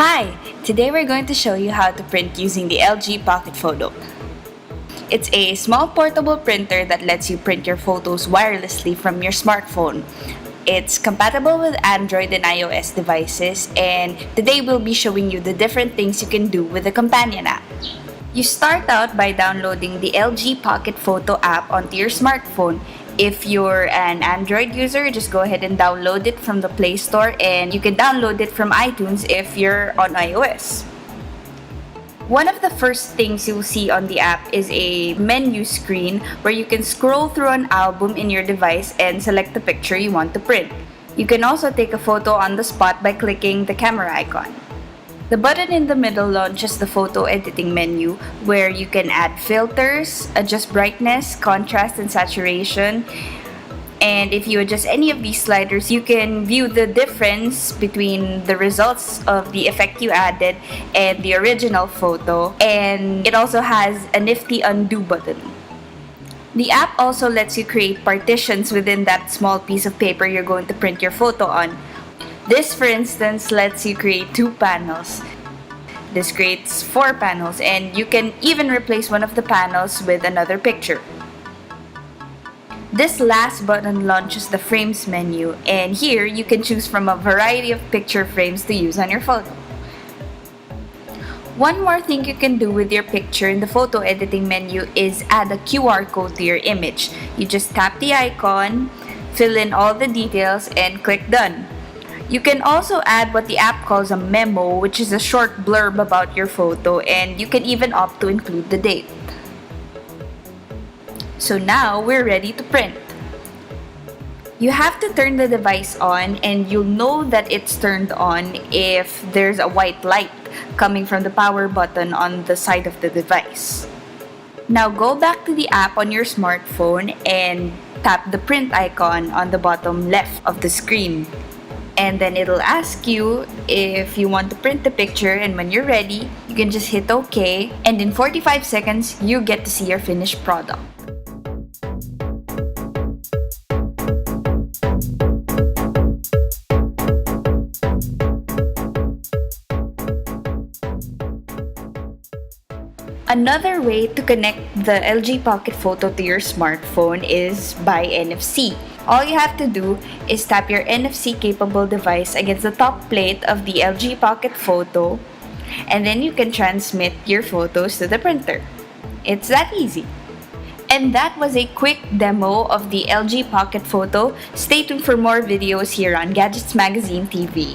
Hi! Today we're going to show you how to print using the LG Pocket Photo. It's a small portable printer that lets you print your photos wirelessly from your smartphone. It's compatible with Android and iOS devices, and today we'll be showing you the different things you can do with the companion app. You start out by downloading the LG Pocket Photo app onto your smartphone. If you're an Android user, just go ahead and download it from the Play Store, and you can download it from iTunes if you're on iOS. One of the first things you'll see on the app is a menu screen where you can scroll through an album in your device and select the picture you want to print. You can also take a photo on the spot by clicking the camera icon. The button in the middle launches the photo editing menu where you can add filters, adjust brightness, contrast, and saturation. And if you adjust any of these sliders, you can view the difference between the results of the effect you added and the original photo. And it also has a nifty undo button. The app also lets you create partitions within that small piece of paper you're going to print your photo on. This, for instance, lets you create 2 panels. This creates 4 panels, and you can even replace one of the panels with another picture. This last button launches the Frames menu, and here you can choose from a variety of picture frames to use on your photo. One more thing you can do with your picture in the photo editing menu is add a QR code to your image. You just tap the icon, fill in all the details, and click Done. You can also add what the app calls a memo, which is a short blurb about your photo, and you can even opt to include the date. So now we're ready to print. You have to turn the device on, and you'll know that it's turned on if there's a white light coming from the power button on the side of the device. Now go back to the app on your smartphone and tap the print icon on the bottom left of the screen. And then it'll ask you if you want to print the picture, and when you're ready, you can just hit OK, and in 45 seconds, you get to see your finished product. Another way to connect the LG Pocket Photo to your smartphone is by NFC. All you have to do is tap your NFC-capable device against the top plate of the LG Pocket Photo, and then you can transmit your photos to the printer. It's that easy. And that was a quick demo of the LG Pocket Photo. Stay tuned for more videos here on Gadgets Magazine TV.